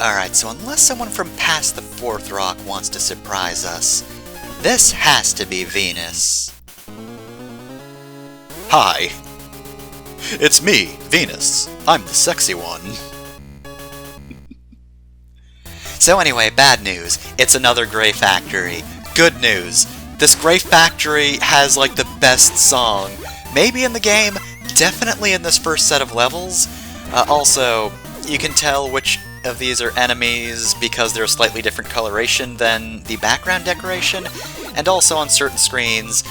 Alright, so unless someone from past the fourth rock wants to surprise us, this has to be Venus. Hi. It's me, Venus. I'm the sexy one. So anyway, bad news. It's another Gray Factory. Good news. This Gray Factory has, like, the best song. Maybe in the game, definitely in this first set of levels. Also, you can tell which of these are enemies because they're a slightly different coloration than the background decoration, and also on certain screens,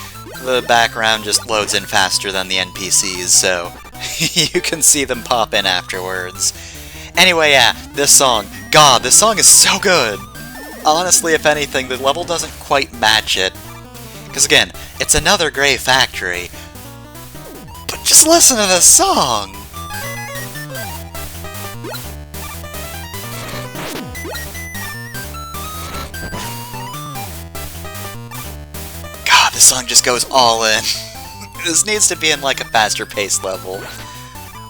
the background just loads in faster than the NPCs, so you can see them pop in afterwards. Anyway, yeah, this song. God, this song is so good! Honestly, if anything, the level doesn't quite match it. Because again, it's another Gray Factory. But just listen to this song! God, this song just goes all in. This needs to be in, like, a faster paced level.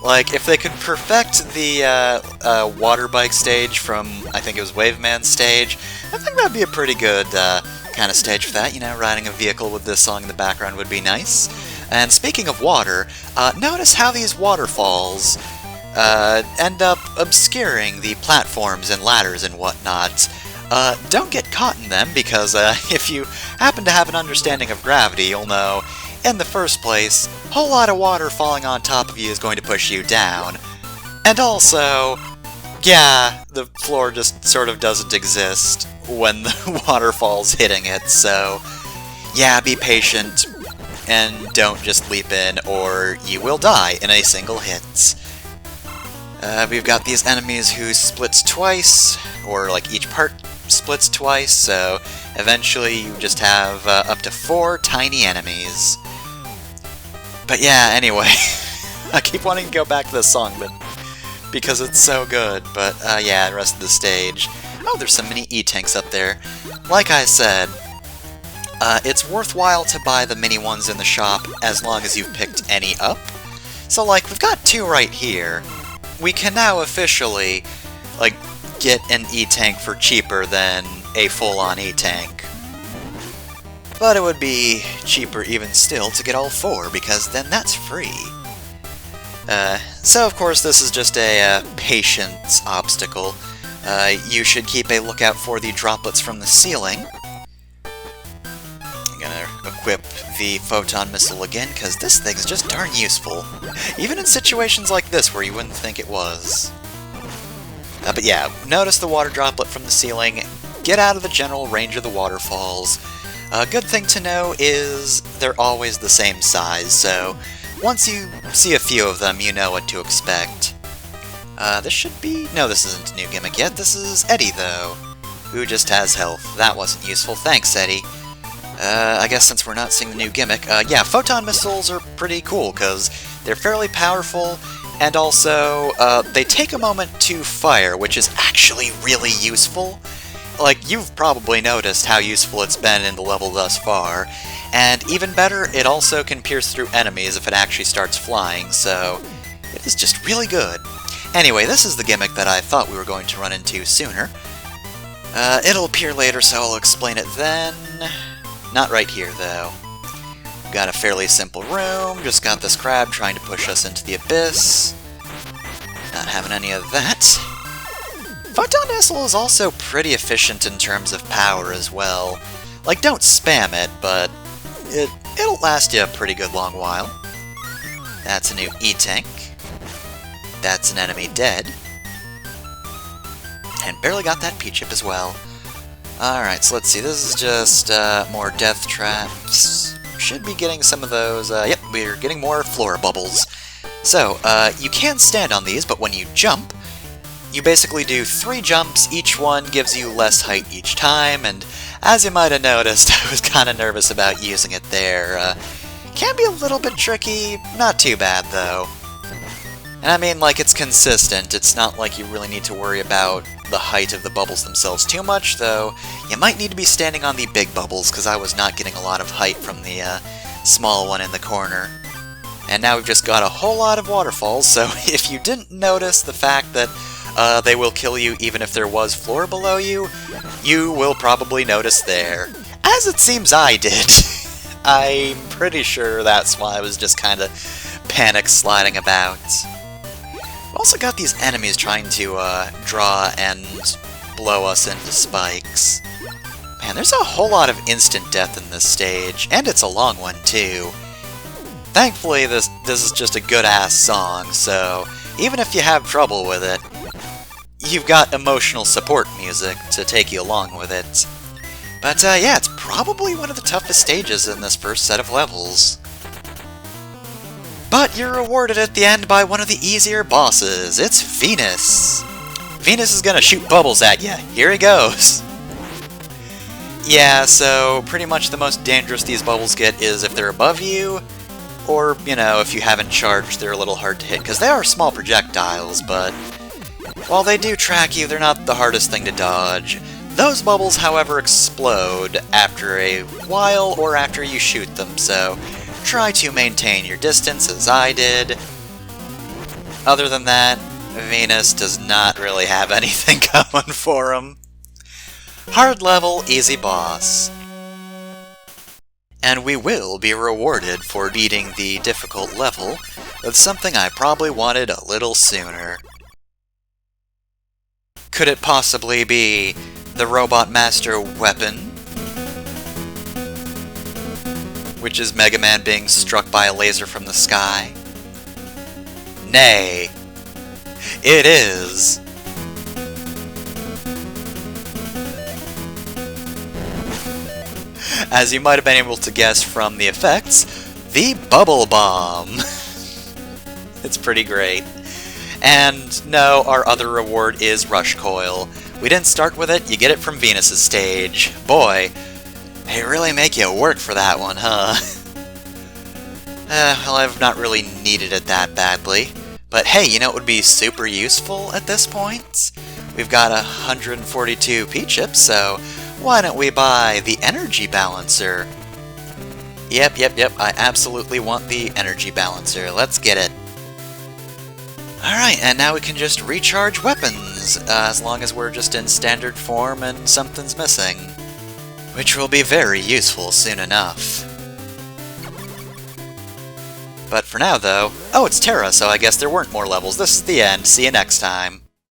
Like, if they could perfect the water bike stage from, I think it was Waveman's stage, I think that'd be a pretty good kind of stage for that. You know, riding a vehicle with this song in the background would be nice. And speaking of water, notice how these waterfalls end up obscuring the platforms and ladders and whatnot. Don't get caught in them, because if you happen to have an understanding of gravity, you'll know, in the first place, a whole lot of water falling on top of you is going to push you down. And also, yeah, the floor just sort of doesn't exist when the waterfall's hitting it, so yeah, be patient, and don't just leap in, or you will die in a single hit. We've got these enemies who splits twice, or like each part splits twice, so eventually you just have up to 4 tiny enemies. But yeah, anyway, I keep wanting to go back to this song, but because it's so good, but yeah, the rest of the stage. Oh, there's some mini E-tanks up there. Like I said, it's worthwhile to buy the mini ones in the shop as long as you've picked any up. So like, we've got 2 right here. We can now officially, like, get an E-tank for cheaper than a full-on E-tank. But it would be cheaper even still to get all 4, because then that's free. So of course this is just a patience obstacle. You should keep a lookout for the droplets from the ceiling. I'm gonna equip the photon missile again, because this thing's just darn useful. Even in situations like this where you wouldn't think it was. But yeah, notice the water droplet from the ceiling. Get out of the general range of the waterfalls. A good thing to know is they're always the same size, so once you see a few of them, you know what to expect. This should be... No, this isn't a new gimmick yet. This is Eddie, though, who just has health. That wasn't useful. Thanks, Eddie. I guess since we're not seeing the new gimmick, yeah, photon missiles are pretty cool, because they're fairly powerful, and also, they take a moment to fire, which is actually really useful. Like, you've probably noticed how useful it's been in the level thus far, and even better, it also can pierce through enemies if it actually starts flying, so it is just really good. Anyway, this is the gimmick that I thought we were going to run into sooner. It'll appear later, so I'll explain it then. Not right here, though. Got a fairly simple room, just got this crab trying to push us into the abyss. Not having any of that. Photon Missile is also pretty efficient in terms of power as well. Like, don't spam it, but it'll last you a pretty good long while. That's a new E-tank. That's an enemy dead. And barely got that P-chip as well. Alright, so let's see, this is just more death traps. Should be getting some of those, yep, we're getting more floor bubbles. So, you can stand on these, but when you jump, you basically do 3 jumps, each one gives you less height each time, and as you might have noticed, I was kind of nervous about using it there. Can be a little bit tricky, not too bad though. And I mean, like, it's consistent, it's not like you really need to worry about the height of the bubbles themselves too much, though you might need to be standing on the big bubbles, because I was not getting a lot of height from the small one in the corner. And now we've just got a whole lot of waterfalls, so if you didn't notice the fact that They will kill you even if there was floor below you. You will probably notice there. As it seems I did. I'm pretty sure that's why I was just kind of panic sliding about. We've also got these enemies trying to draw and blow us into spikes. Man, there's a whole lot of instant death in this stage, and it's a long one too. Thankfully, this is just a good-ass song, so even if you have trouble with it, you've got emotional support music to take you along with it. But yeah, it's probably one of the toughest stages in this first set of levels. But you're rewarded at the end by one of the easier bosses. It's Venus. Venus is gonna shoot bubbles at you. Here he goes. Yeah, so pretty much the most dangerous these bubbles get is if they're above you, or, you know, if you haven't charged, they're a little hard to hit, because they are small projectiles, but while they do track you, they're not the hardest thing to dodge. Those bubbles, however, explode after a while or after you shoot them, so try to maintain your distance as I did. Other than that, Venus does not really have anything going for him. Hard level, easy boss. And we will be rewarded for beating the difficult level with something I probably wanted a little sooner. Could it possibly be the Robot Master weapon? Which is Mega Man being struck by a laser from the sky? Nay. It is. As you might have been able to guess from the effects, the Bubble Bomb. It's pretty great. And no, our other reward is Rush Coil. We didn't start with it, you get it from Venus's stage. Boy, they really make you work for that one, huh? Well, I've not really needed it that badly. But hey, you know what would be super useful at this point? We've got 142 P-chips, so why don't we buy the Energy Balancer? Yep, I absolutely want the Energy Balancer. Let's get it. Alright, and now we can just recharge weapons, as long as we're just in standard form and something's missing. Which will be very useful soon enough. But for now, though... Oh, it's Terra, so I guess there weren't more levels. This is the end. See you next time.